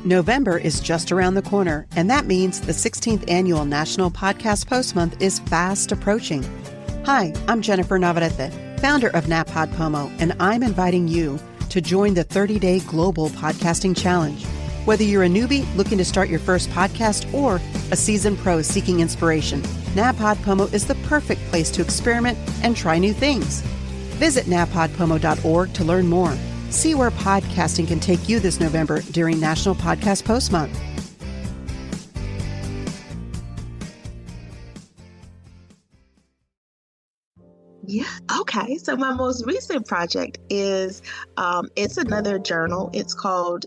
November is just around the corner, and that means the 16th Annual National Podcast Post Month is fast approaching. Hi, I'm Jennifer Navarrete, founder of NaPodPomo, and I'm inviting you to join the 30-day Global Podcasting Challenge. Whether you're a newbie looking to start your first podcast or a seasoned pro seeking inspiration, NaPodPomo is the perfect place to experiment and try new things. Visit napodpomo.org to learn more. See where podcasting can take you this November during National Podcast Post Month. Yeah. Okay. So my most recent project is, it's another journal. It's called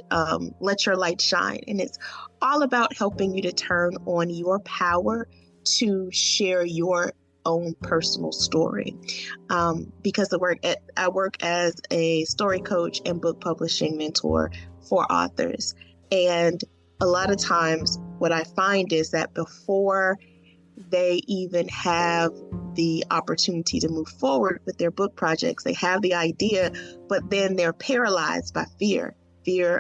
Let Your Light Shine. And it's all about helping you to turn on your power to share your own personal story. Because I work as a story coach and book publishing mentor for authors. And a lot of times what I find is that before they even have the opportunity to move forward with their book projects, they have the idea, but then they're paralyzed by fear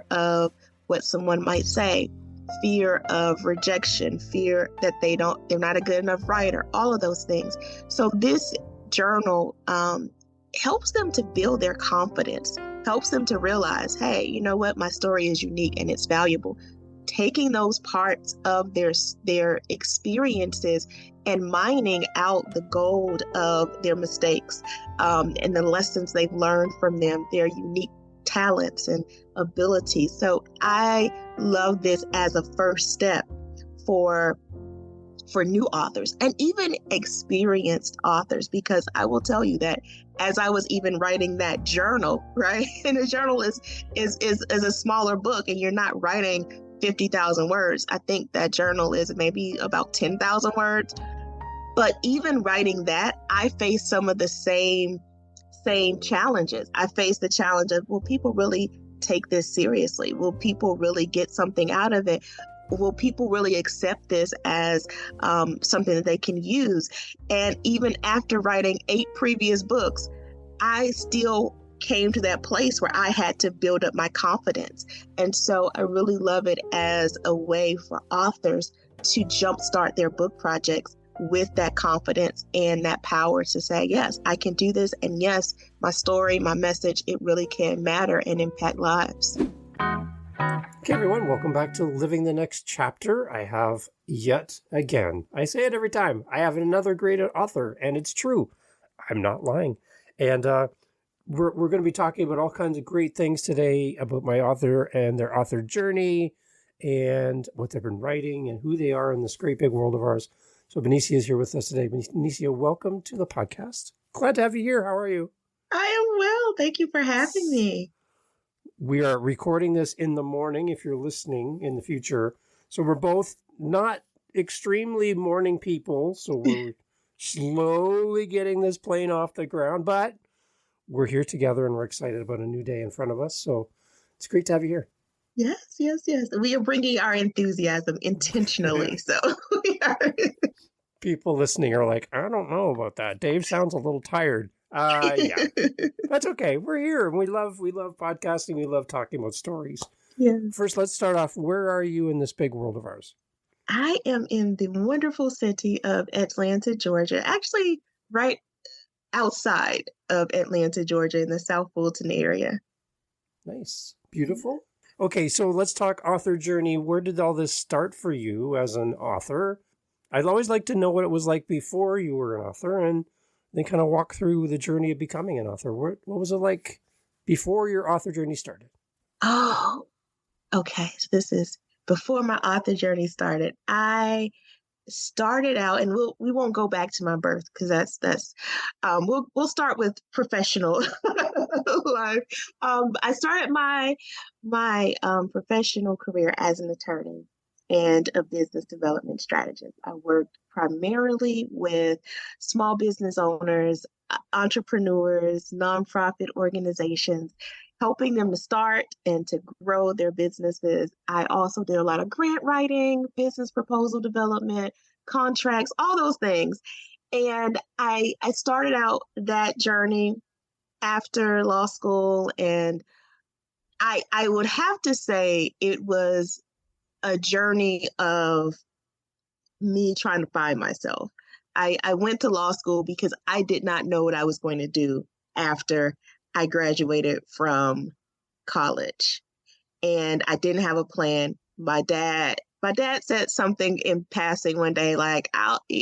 of what someone might say, fear of rejection, fear that they're not a good enough writer, all of those things. So this journal helps them to build their confidence, helps them to realize, hey, you know what, my story is unique and it's valuable. Taking those parts of their experiences and mining out the gold of their mistakes and the lessons they've learned from them, their unique talents and abilities. So I love this as a first step for new authors and even experienced authors, because I will tell you that as I was even writing that journal, right? And a journal is a smaller book and you're not writing 50,000 words. I think that journal is maybe about 10,000 words. But even writing that, I faced some of the same challenges. I faced the challenge of, will people really take this seriously? Will people really get something out of it? Will people really accept this as something that they can use? And even after writing 8 previous books, I still came to that place where I had to build up my confidence. And so I really love it as a way for authors to jumpstart their book projects with that confidence and that power to say, yes, I can do this. And yes, my story, my message, it really can matter and impact lives. Okay, everyone, welcome back to Living the Next Chapter. I have yet again, I say it every time, I have another great author, and it's true. I'm not lying. And we're going to be talking about all kinds of great things today about my author and their author journey and what they've been writing and who they are in this great big world of ours. So Benecia is here with us today. Benecia, welcome to the podcast. Glad to have you here. How are you? I am well. Thank you for having me. We are recording this in the morning if you're listening in the future. So we're both not extremely morning people. So we're slowly getting this plane off the ground, but we're here together and we're excited about a new day in front of us. So it's great to have you here. Yes. We are bringing our enthusiasm intentionally. So we are. People listening are like, I don't know about that. Dave sounds a little tired. Yeah, that's okay. We're here and we love podcasting. We love talking about stories. Yeah. First, let's start off. Where are you in this big world of ours? I am in the wonderful city of Atlanta, Georgia, actually right outside of Atlanta, Georgia in the South Fulton area. Nice. Beautiful. Okay, so let's talk author journey. Where did all this start for you as an author? I'd always like to know what it was like before you were an author and then kind of walk through the journey of becoming an author. What was it like before your author journey started? Oh, okay. So this is before my author journey started. I started out, and we won't go back to my birth because that's we'll start with professional life. I started my professional career as an attorney and a business development strategist. I worked primarily with small business owners, entrepreneurs, nonprofit organizations, helping them to start and to grow their businesses. I also did a lot of grant writing, business proposal development, contracts, all those things. And I started out that journey after law school, and I would have to say it was a journey of me trying to find myself. I went to law school because I did not know what I was going to do after I graduated from college. And I didn't have a plan. My dad said something in passing one day, like,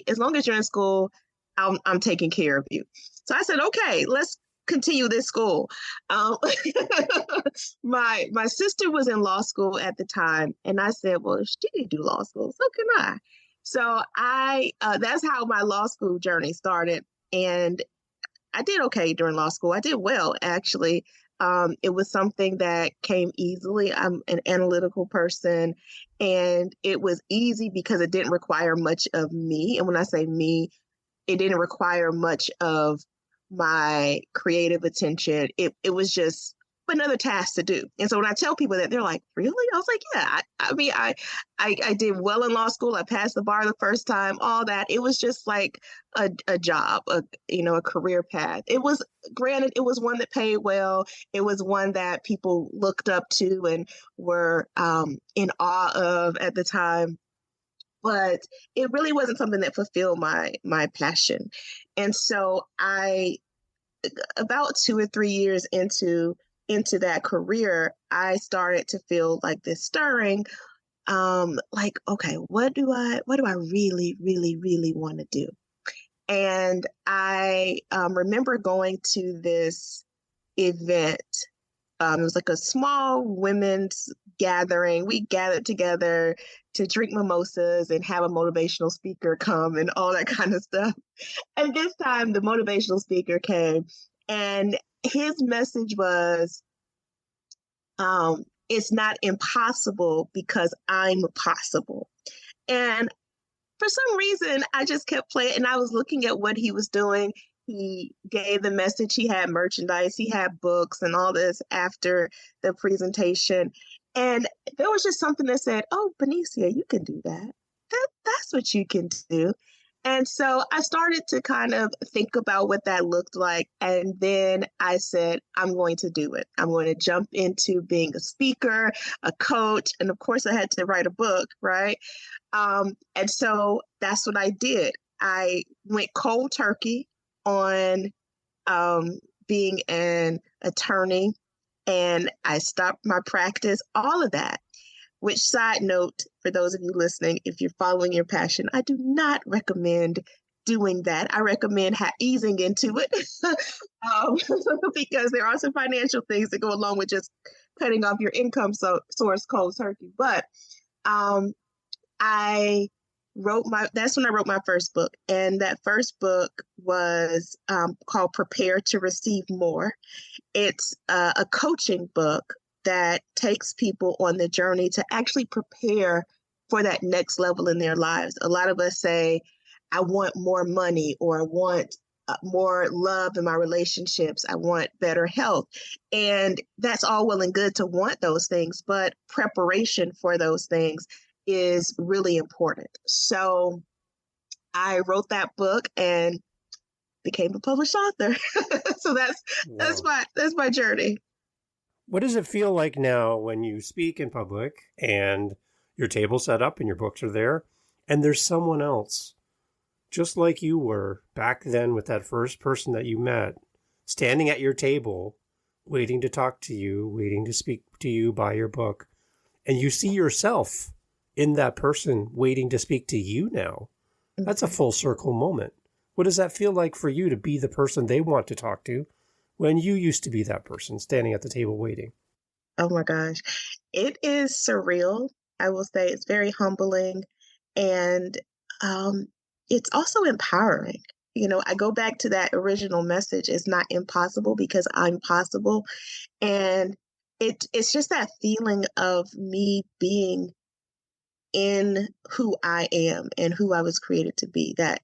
as long as you're in school, I'm taking care of you. So I said, okay, let's continue this school. Um, my sister was in law school at the time, and I said, well, if she didn't do law school, so can I. So that's how my law school journey started. And I did okay during law school. I did well, actually. It was something that came easily. I'm an analytical person, and it was easy because it didn't require much of me. And when I say me, it didn't require much of my creative attention. It was just another task to do. And so when I tell people that, they're like, really? I was like, yeah. I mean, I did well in law school. I passed the bar the first time, all that. It was just like a job, a career path. It was, granted, it was one that paid well. It was one that people looked up to and were in awe of at the time. But it really wasn't something that fulfilled my passion. And so about 2 or 3 years into that career, I started to feel like this stirring, like, okay, what do I really, really, really want to do? And I remember going to this event. It was like a small women's gathering. We gathered together to drink mimosas and have a motivational speaker come and all that kind of stuff. And this time the motivational speaker came, and his message was, it's not impossible because I'm possible. And for some reason, I just kept playing, and I was looking at what he was doing. He gave the message, he had merchandise, he had books and all this after the presentation. And there was just something that said, oh, Benecia, you can do that. That's what you can do. And so I started to kind of think about what that looked like. And then I said, I'm going to do it. I'm going to jump into being a speaker, a coach. And of course, I had to write a book, right? And so that's what I did. I went cold turkey on being an attorney, and I stopped my practice, all of that. Which, side note, for those of you listening, if you're following your passion, I do not recommend doing that. I recommend easing into it because there are some financial things that go along with just cutting off your income source cold turkey. But that's when I wrote my first book. And that first book was called Prepare to Receive More. It's a coaching book that takes people on the journey to actually prepare for that next level in their lives. A lot of us say, I want more money, or I want more love in my relationships. I want better health. And that's all well and good to want those things, but preparation for those things is really important. So I wrote that book and became a published author. So that's my journey. What does it feel like now when you speak in public and your table's set up and your books are there and there's someone else, just like you were back then with that first person that you met, standing at your table, waiting to talk to you, waiting to speak to you by your book, and you see yourself in that person waiting to speak to you now? That's a full circle moment. What does that feel like for you to be the person they want to talk to when you used to be that person standing at the table waiting? Oh my gosh. It is surreal. I will say it's very humbling, and it's also empowering. I go back to that original message. It's not impossible because I'm possible. And it's just that feeling of me being in who I am and who I was created to be, that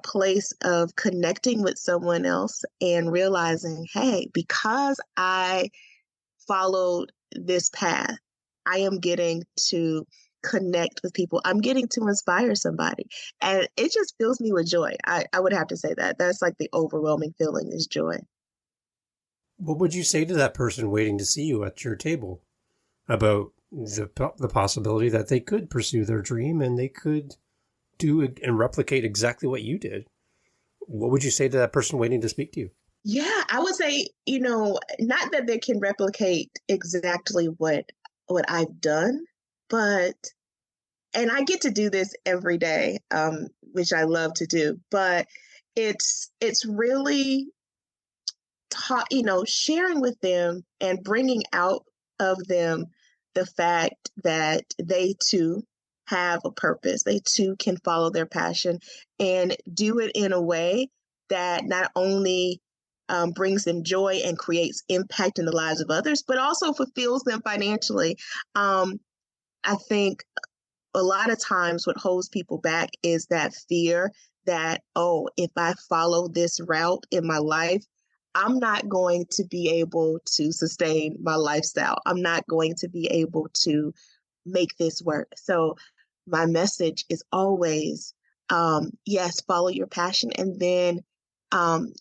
place of connecting with someone else and realizing, hey, because I followed this path, I am getting to connect with people. I'm getting to inspire somebody. And it just fills me with joy. I would have to say that. That's like the overwhelming feeling is joy. What would you say to that person waiting to see you at your table about the possibility that they could pursue their dream and they could do and replicate exactly what you did. What would you say to that person waiting to speak to you? Yeah, I would say, not that they can replicate exactly what I've done, but and I get to do this every day, which I love to do, but it's really sharing with them and bringing out of them the fact that they too have a purpose. They too can follow their passion and do it in a way that not only brings them joy and creates impact in the lives of others, but also fulfills them financially. I think a lot of times what holds people back is that fear that, oh, if I follow this route in my life, I'm not going to be able to sustain my lifestyle. I'm not going to be able to make this work. So my message is always, yes, follow your passion, and then um,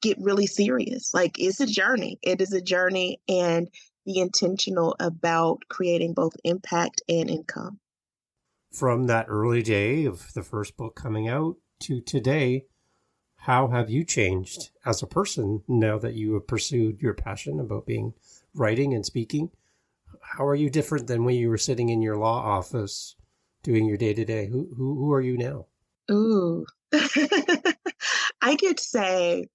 get really serious. Like, it's a journey. It is a journey, and be intentional about creating both impact and income. From that early day of the first book coming out to today, how have you changed as a person now that you have pursued your passion about writing and speaking? How are you different than when you were sitting in your law office doing your day-to-day? Who are you now? Ooh. I could say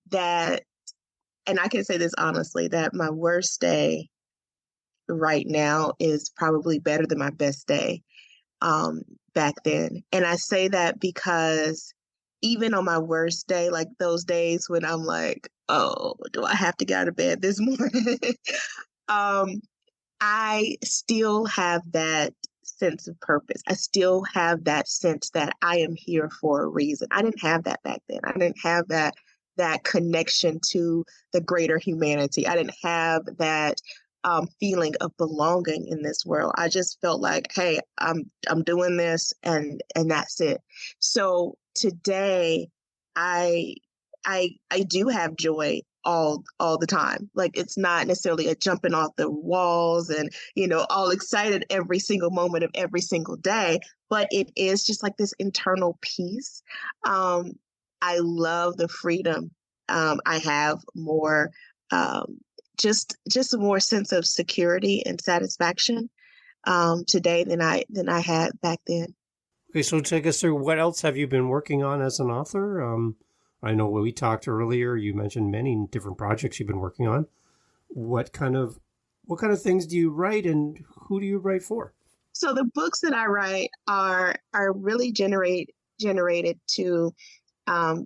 that, and I can say this honestly, that my worst day right now is probably better than my best day back then. And I say that because even on my worst day, like those days when I'm like, oh, do I have to get out of bed this morning? um, I still have that sense of purpose. I still have that sense that I am here for a reason. I didn't have that back then. I didn't have that connection to the greater humanity. I didn't have that feeling of belonging in this world. I just felt like, hey, I'm doing this, and that's it. So today, I I do have joy all the time. Like, it's not necessarily a jumping off the walls and, all excited every single moment of every single day, but it is just like this internal peace. Um, I love the freedom. I have more, just a more sense of security and satisfaction today than I had back then. Okay, so take us through, what else have you been working on as an author? I know when we talked earlier, you mentioned many different projects you've been working on. What kind of things do you write, and who do you write for? So the books that I write are really generated to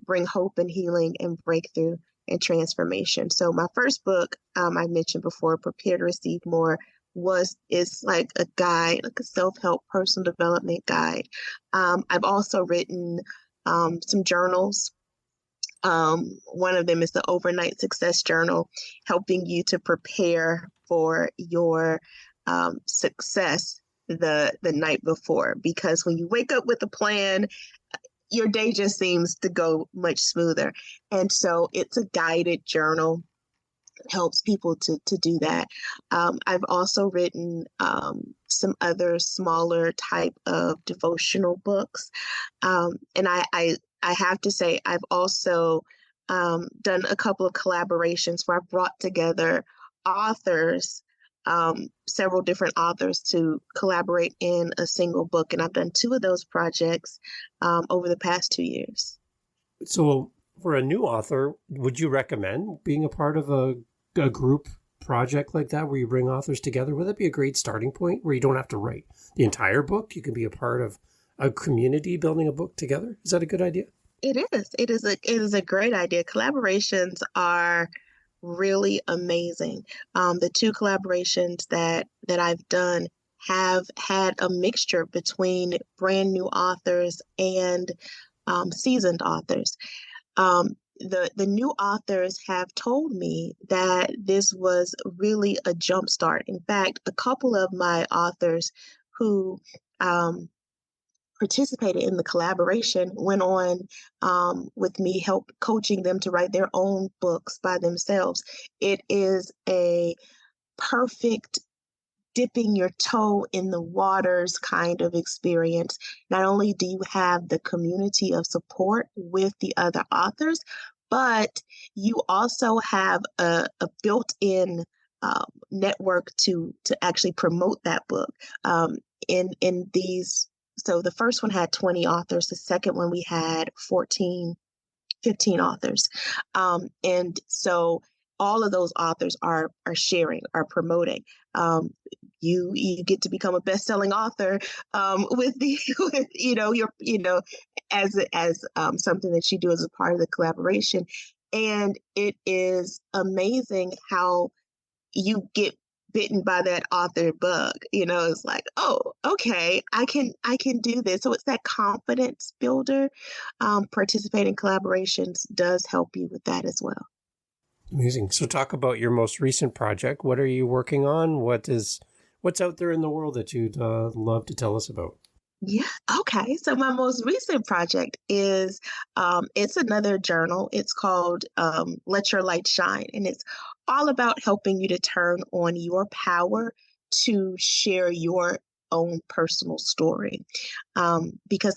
bring hope and healing and breakthrough and transformation. So my first book, I mentioned before, Prepare to Receive More, is like a guide, like a self-help personal development guide. I've also written some journals. One of them is the Overnight Success Journal, helping you to prepare for your success the night before. Because when you wake up with a plan, your day just seems to go much smoother. And so it's a guided journal. It helps people to do that. I've also written some other smaller type of devotional books. And I have to say, I've also done a couple of collaborations where I've brought together authors, several different authors, to collaborate in a single book. And I've done 2 of those projects over the past 2 years. So for a new author, would you recommend being a part of a group project like that where you bring authors together? Would that be a great starting point where you don't have to write the entire book? You can be a part of a community building a book together. Is that a good idea? It is. It is a great idea. Collaborations are really amazing. The 2 collaborations that I've done have had a mixture between brand new authors and seasoned authors. The new authors have told me that this was really a jumpstart. In fact, a couple of my authors who participated in the collaboration went on with me, help coaching them to write their own books by themselves. It is a perfect dipping your toe in the waters kind of experience. Not only do you have the community of support with the other authors, but you also have a built-in network to actually promote that book. In these, so the first one had 20 authors. The second one we had 15 authors. And so all of those authors are sharing, are promoting. You get to become a best-selling author with the with your as something that you do as a part of the collaboration, and it is amazing how you get bitten by that author bug. It's like, oh, okay, I can do this. So it's that confidence builder. Participating collaborations does help you with that as well. Amazing. So talk about your most recent project. What are you working on? What's out there in the world that you'd love to tell us about? Yeah. Okay. So my most recent project is it's another journal. It's called Let Your Light Shine, and it's all about helping you to turn on your power to share your own personal story. Because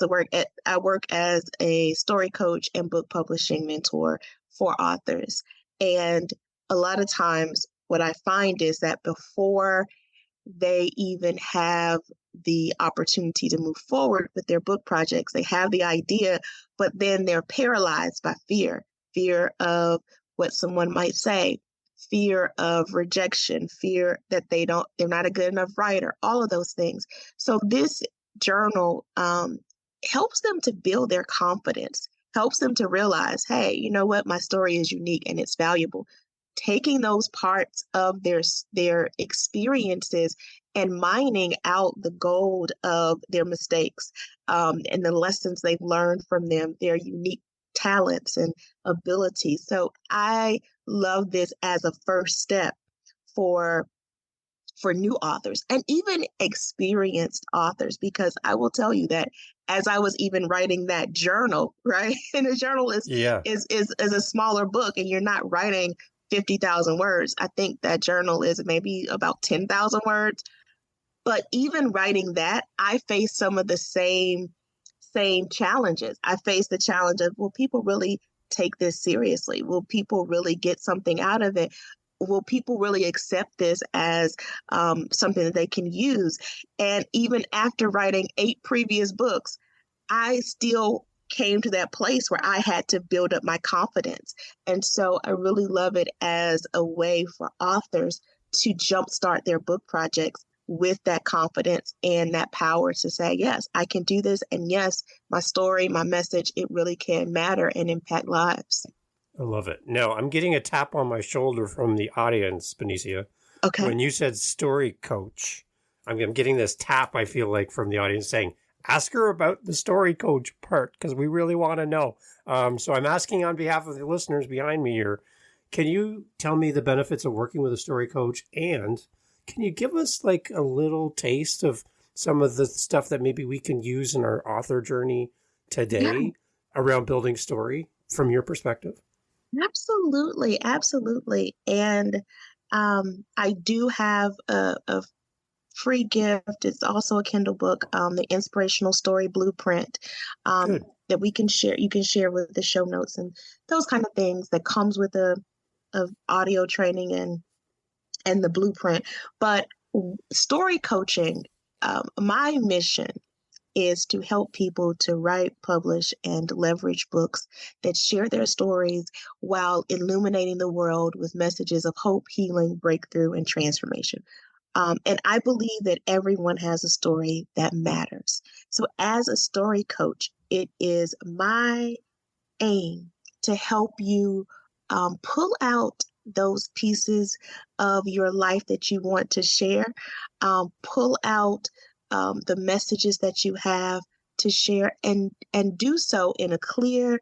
I work as a story coach and book publishing mentor for authors, and a lot of times what I find is that before they even have the opportunity to move forward with their book projects. They have the idea, but then they're paralyzed by fear of what someone might say, fear of rejection, fear that they're not a good enough writer, all of those things. So this journal helps them to build their confidence, helps them to realize, hey, you know what? My story is unique and it's valuable. Taking those parts of their experiences and mining out the gold of their mistakes, and the lessons they've learned from them, their unique talents and abilities. So I love this as a first step for new authors and even experienced authors, because I will tell you that as I was even writing that journal, right? And a journal is a smaller book, and you're not writing 50,000 words. I think that journal is maybe about 10,000 words. But even writing that, I faced some of the same challenges. I faced the challenge of, will people really take this seriously? Will people really get something out of it? Will people really accept this as something that they can use? And even after writing 8 previous books, I still came to that place where I had to build up my confidence. And so I really love it as a way for authors to jumpstart their book projects with that confidence and that power to say, yes, I can do this. And yes, my story, my message, it really can matter and impact lives. I love it. Now, I'm getting a tap on my shoulder from the audience, Benecia. Okay. When you said story coach, I'm getting this tap, I feel like, from the audience saying, ask her about the story coach part, because we really want to know. So I'm asking on behalf of the listeners behind me here, can you tell me the benefits of working with a story coach? And can you give us like a little taste of some of the stuff that maybe we can use in our author journey today around building story from your perspective? Absolutely. Absolutely. And I do have a free gift. It's also a Kindle book, the Inspirational Story Blueprint, that we can share. You can share with the show notes and those kind of things that comes with the audio training and the blueprint. But story coaching, my mission is to help people to write, publish, and leverage books that share their stories while illuminating the world with messages of hope, healing, breakthrough, and transformation. And I believe that everyone has a story that matters. So as a story coach, it is my aim to help you pull out those pieces of your life that you want to share, pull out the messages that you have to share, and do so in a clear,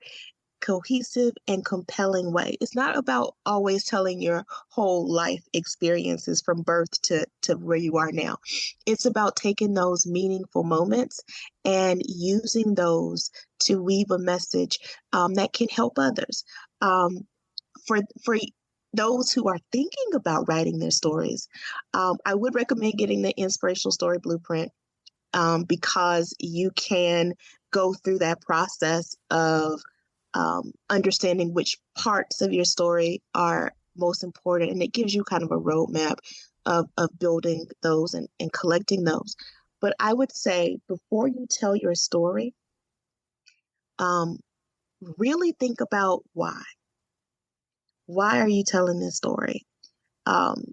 cohesive, and compelling way. It's not about always telling your whole life experiences from birth to where you are now. It's about taking those meaningful moments and using those to weave a message that can help others. For those who are thinking about writing their stories, I would recommend getting the inspirational story blueprint, because you can go through that process of understanding which parts of your story are most important. And it gives you kind of a roadmap of building those and collecting those. But I would say before you tell your story, really think about why. Why are you telling this story? Um,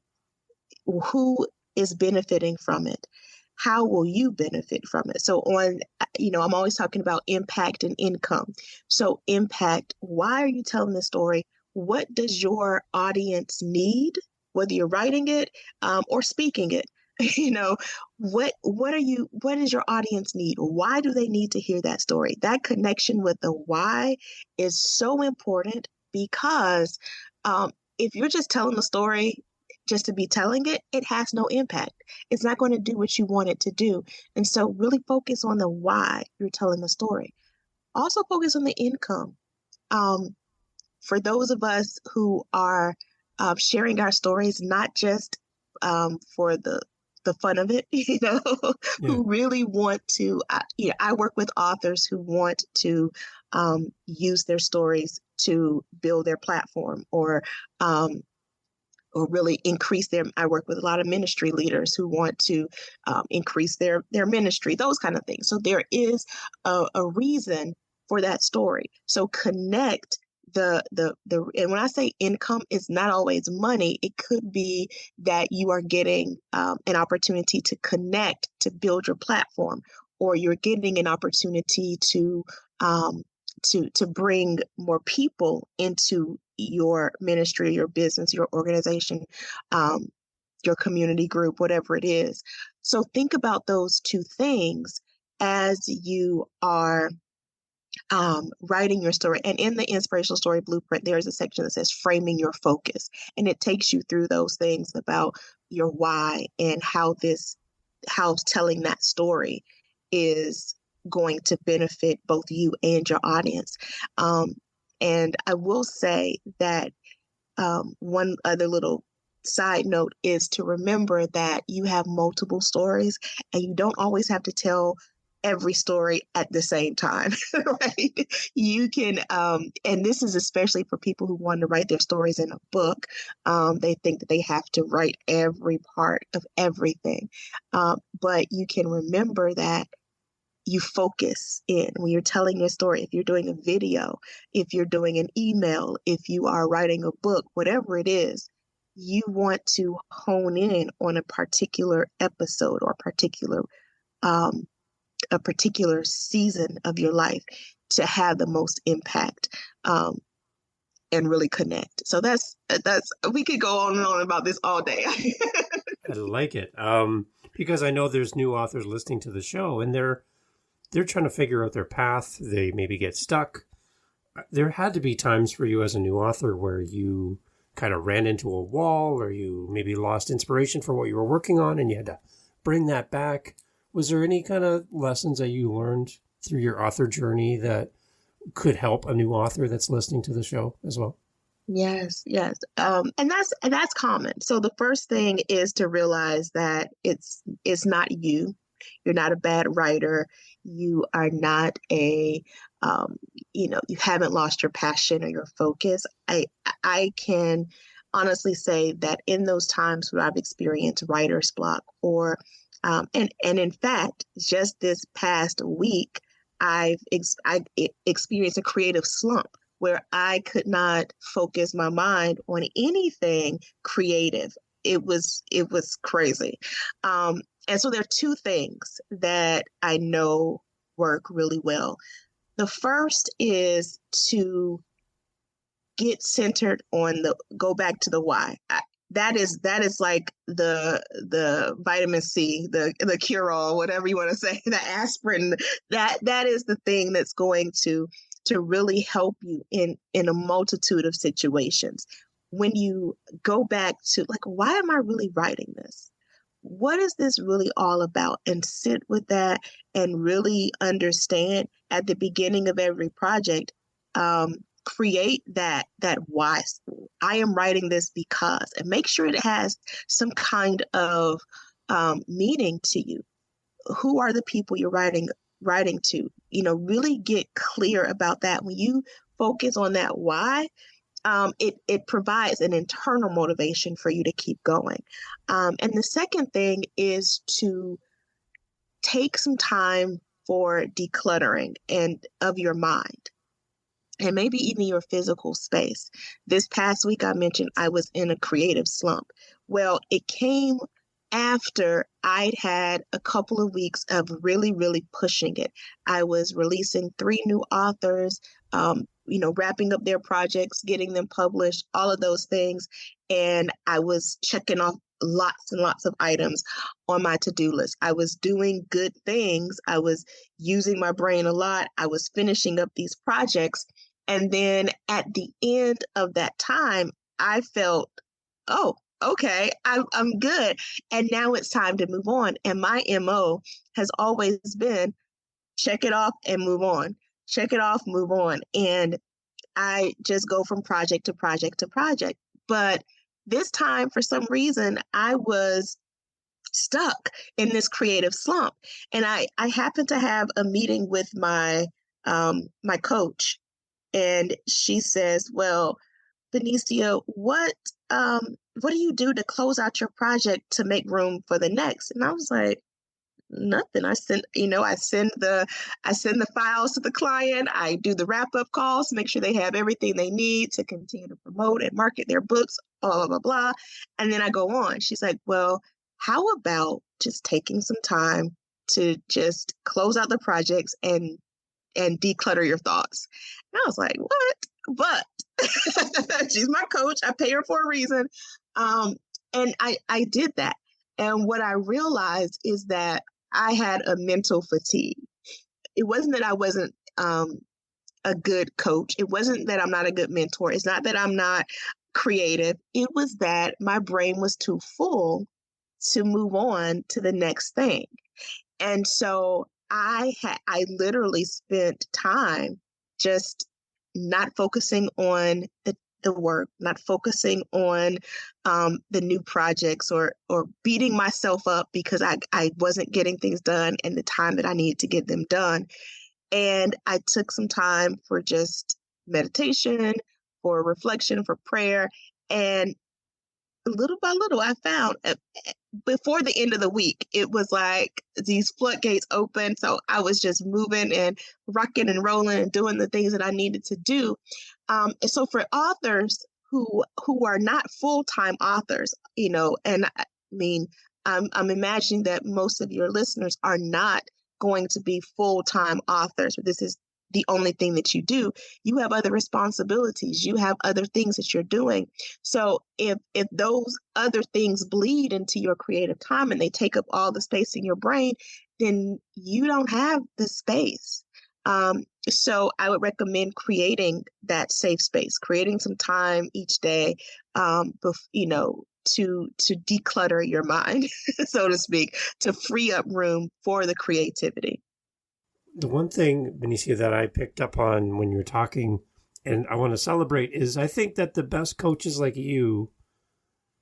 who is benefiting from it? How will you benefit from it? So I'm always talking about impact and income. So impact, why are you telling the story? What does your audience need, whether you're writing it or speaking it? What does your audience need? Why do they need to hear that story? That connection with the why is so important, because if you're just telling the story just to be telling it, it has no impact. It's not going to do what you want it to do. And so really focus on the why you're telling the story. Also focus on the income. For those of us who are sharing our stories, not just for the fun of it, Yeah. who really want to, I work with authors who want to use their stories to build their platform, or really increase I work with a lot of ministry leaders who want to increase their ministry, those kind of things. So there is a reason for that story. So connect and when I say income, it's not always money. It could be that you are getting an opportunity to connect, to build your platform, or you're getting an opportunity to bring more people into your ministry, your business, your organization, your community group, whatever it is. So think about those two things as you are writing your story. And in the inspirational story blueprint, there's a section that says framing your focus. And it takes you through those things about your why and how telling that story is going to benefit both you and your audience. And I will say that one other little side note is to remember that you have multiple stories and you don't always have to tell every story at the same time, right? You can, and this is especially for people who want to write their stories in a book. They think that they have to write every part of everything. But you can remember that you focus in when you're telling your story. If you're doing a video, if you're doing an email, if you are writing a book, whatever it is, you want to hone in on a particular episode or a particular season of your life to have the most impact, and really connect. So that's we could go on and on about this all day. I like it. Because I know there's new authors listening to the show, and they're trying to figure out their path. They maybe get stuck. There had to be times for you as a new author where you kind of ran into a wall, or you maybe lost inspiration for what you were working on and you had to bring that back. Was there any kind of lessons that you learned through your author journey that could help a new author that's listening to the show as well? Yes. And that's common. So the first thing is to realize that it's not you. You're not a bad writer. You are not you haven't lost your passion or your focus. I can honestly say that in those times where I've experienced writer's block, or and in fact, just this past week, I experienced a creative slump where I could not focus my mind on anything creative. It was crazy. And so there are two things that I know work really well. The first is to get centered on go back to the why. That is like the vitamin C, the cure all, whatever you want to say, the aspirin. That is the thing that's going to really help you in a multitude of situations. When you go back to like, why am I really writing this? What is this really all about? And sit with that and really understand at the beginning of every project. create that why. I am writing this because, and make sure it has some kind of meaning to you. Who are the people you're writing to? Really get clear about that. When you focus on that why, it provides an internal motivation for you to keep going. And the second thing is to take some time for decluttering and of your mind, and maybe even your physical space. This past week, I mentioned I was in a creative slump. Well, it came after I'd had a couple of weeks of really, really pushing it. I was releasing 3 new authors, wrapping up their projects, getting them published, all of those things. And I was checking off lots and lots of items on my to-do list. I was doing good things. I was using my brain a lot. I was finishing up these projects. And then at the end of that time, I felt, oh, okay, I'm good. And now it's time to move on. And my MO has always been check it off and move on. Check it off, move on. And I just go from project to project to project. But this time, for some reason, I was stuck in this creative slump. And I happened to have a meeting with my coach. And she says, well, Benecia, what do you do to close out your project to make room for the next? And I was like, nothing. I send the files to the client. I do the wrap up calls, make sure they have everything they need to continue to promote and market their books, blah, blah, blah, blah. And then I go on. She's like, well, how about just taking some time to just close out the projects and declutter your thoughts? And I was like, what? But she's my coach. I pay her for a reason. And I did that. And what I realized is that I had a mental fatigue. It wasn't that I wasn't a good coach. It wasn't that I'm not a good mentor. It's not that I'm not creative. It was that my brain was too full to move on to the next thing. And so I literally spent time just not focusing on the work, not focusing on the new projects or beating myself up because I wasn't getting things done in the time that I needed to get them done. And I took some time for just meditation, for reflection, for prayer. And little by little, I found before the end of the week, it was like these floodgates open. So I was just moving and rocking and rolling and doing the things that I needed to do. And so for authors who are not full-time authors, and I mean, I'm imagining that most of your listeners are not going to be full-time authors. This is the only thing that you do. You have other responsibilities. You have other things that you're doing. So if those other things bleed into your creative time and they take up all the space in your brain, then you don't have the space. So I would recommend creating that safe space, creating some time each day, to declutter your mind, so to speak, to free up room for the creativity. The one thing, Benecia, that I picked up on when you were talking, and I want to celebrate, is I think that the best coaches like you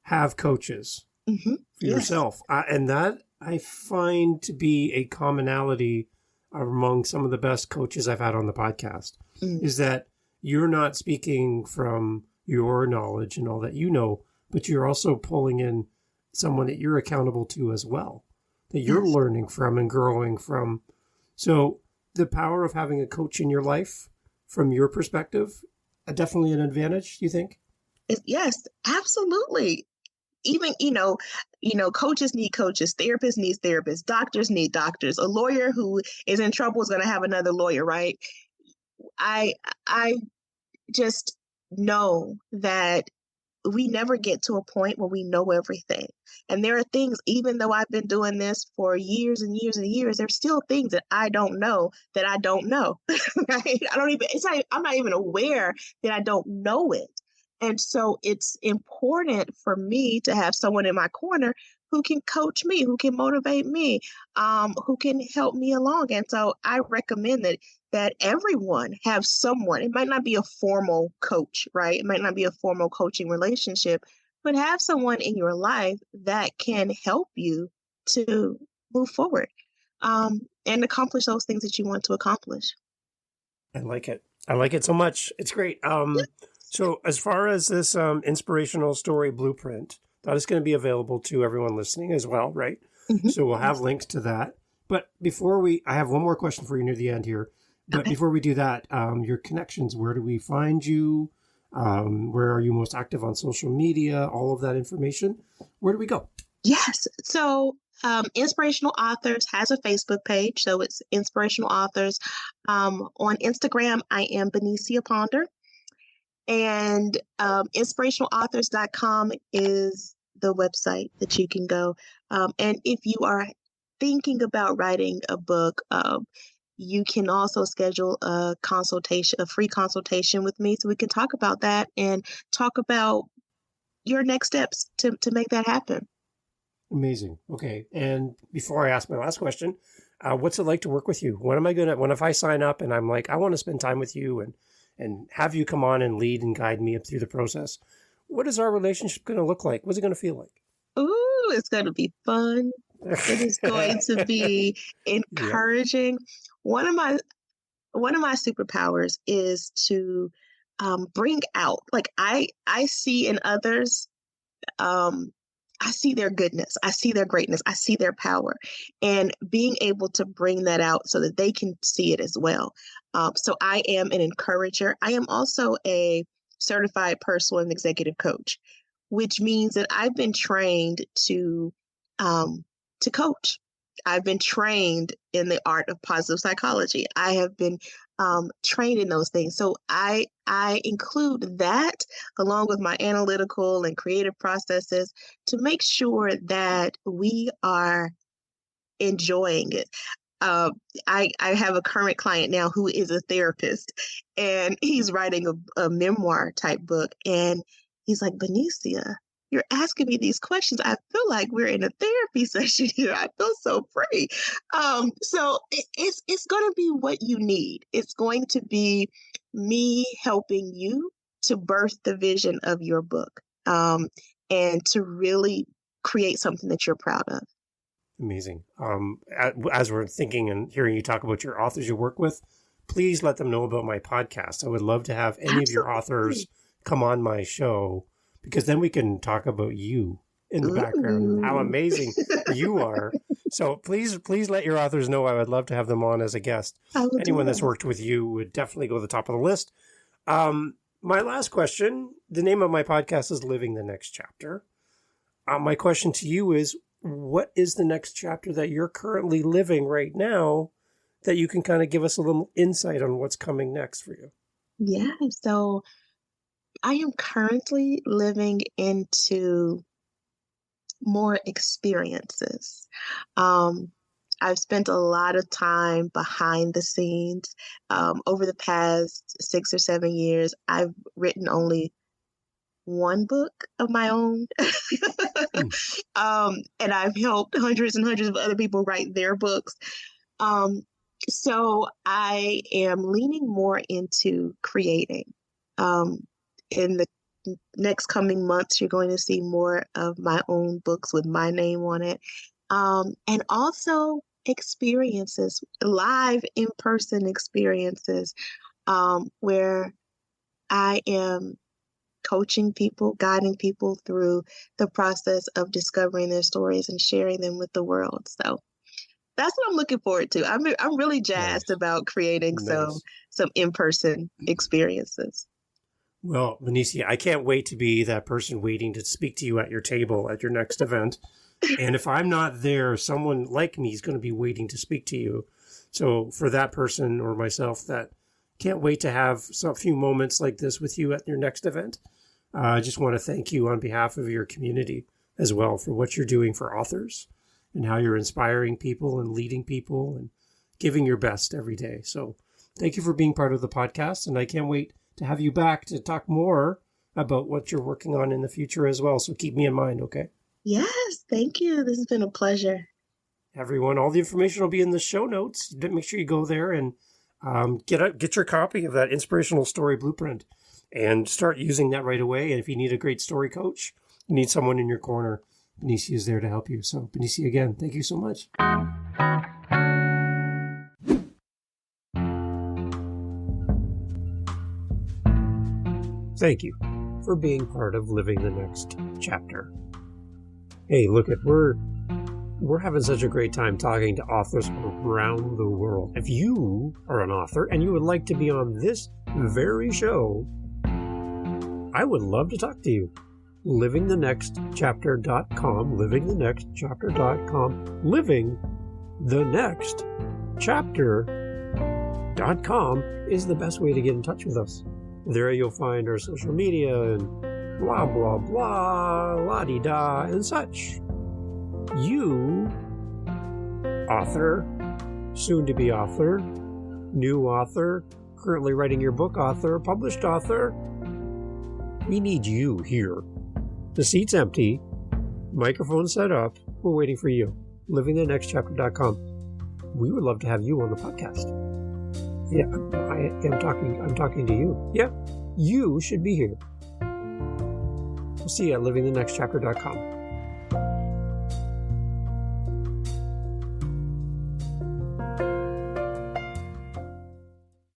have coaches for yourself. And that I find to be a commonality among some of the best coaches I've had on the podcast, is that you're not speaking from your knowledge and all that you know, but you're also pulling in someone that you're accountable to as well, that you're learning from and growing from. So the power of having a coach in your life, from your perspective, definitely an advantage, do you think? Yes, absolutely. Even, coaches need coaches, therapists need therapists, doctors need doctors. A lawyer who is in trouble is going to have another lawyer, right? I just know that we never get to a point where we know everything. And there are things, even though I've been doing this for years and years and years, there's still things that I don't know, right? I'm not even aware that I don't know it. And so it's important for me to have someone in my corner who can coach me, who can motivate me, who can help me along. And so I recommend that everyone have someone. It might not be a formal coach, right? It might not be a formal coaching relationship, but have someone in your life that can help you to move forward and accomplish those things that you want to accomplish. I like it. I like it so much. It's great. So as far as this inspirational story blueprint, that is going to be available to everyone listening as well, right? Mm-hmm. So we'll have links to that. But I have one more question for you near the end here. But Okay. before we do that, your connections, where do we find you? Where are you most active on social media? All of that information. Where do we go? Yes. So Inspirational Authors has a Facebook page. So it's Inspirational Authors. On Instagram, I am Benecia Ponder. And inspirationalauthors.com is the website that you can go. And if you are thinking about writing a book, you can also schedule a free consultation with me, so we can talk about that and talk about your next steps to make that happen. Amazing. Okay. And before I ask my last question, what's it like to work with you? When if I sign up and I'm like, I want to spend time with you and have you come on and lead and guide me through the process, what is our relationship going to look like? What's it going to feel like? Ooh, it's going to be fun. It is going to be encouraging. One of my superpowers is to bring out, like I see in others, I see their goodness, I see their greatness, I see their power, and being able to bring that out so that they can see it as well. So I am an encourager. I am also a certified personal and executive coach, which means that I've been trained to coach. I've been trained in the art of positive psychology. I have been trained in those things. So I include that along with my analytical and creative processes to make sure that we are enjoying it. I have a current client now who is a therapist, and he's writing a memoir type book. And he's like, Benecia, you're asking me these questions. I feel like we're in a therapy session here. I feel so free. So it's going to be what you need. It's going to be me helping you to birth the vision of your book, and to really create something that you're proud of. Amazing. As we're thinking and hearing you talk about your authors you work with, please let them know about my podcast. I would love to have any of your authors come on my show, because then we can talk about you in the background and how amazing you are. So please let your authors know. I would love to have them on as a guest. Anyone that's worked with you would definitely go to the top of the list. My last question, the name of my podcast is Living the Next Chapter. My question to you is, what is the next chapter that you're currently living right now that you can kind of give us a little insight on what's coming next for you? Yeah, so I am currently living into more experiences. I've spent a lot of time behind the scenes. Over the past 6 or 7 years, I've written only one book of my own. And I've helped hundreds and hundreds of other people write their books. So I am leaning more into creating. In the next coming months, you're going to see more of my own books with my name on it. And also experiences, live in-person experiences, where I am coaching people, guiding people through the process of discovering their stories and sharing them with the world. So that's what I'm looking forward to. I'm really jazzed about creating some in-person experiences. Well, Benecia, I can't wait to be that person waiting to speak to you at your table at your next event. And if I'm not there, someone like me is going to be waiting to speak to you. So for that person or myself that can't wait to have a few moments like this with you at your next event, I just want to thank you on behalf of your community as well for what you're doing for authors and how you're inspiring people and leading people and giving your best every day. So thank you for being part of the podcast. And I can't wait to have you back to talk more about what you're working on in the future as well. So keep me in mind, okay? Yes, thank you. This has been a pleasure. Everyone, all the information will be in the show notes. Make sure you go there and get your copy of that inspirational story blueprint and start using that right away. And if you need a great story coach, you need someone in your corner, Benecia is there to help you. So Benecia, again, thank you so much. Thank you for being part of Living the Next Chapter. Hey, look, we're having such a great time talking to authors around the world. If you are an author and you would like to be on this very show, I would love to talk to you. livingthenextchapter.com, livingthenextchapter.com, livingthenextchapter.com is the best way to get in touch with us. There you'll find our social media and blah, blah, blah, la-di-da, and such. You, author, soon-to-be author, new author, currently writing your book author, published author, we need you here. The seat's empty, microphone set up, we're waiting for you. livingthenextchapter.com. We would love to have you on the podcast. Yeah, I'm talking to you. Yeah, you should be here. We'll see you at livingthenextchapter.com.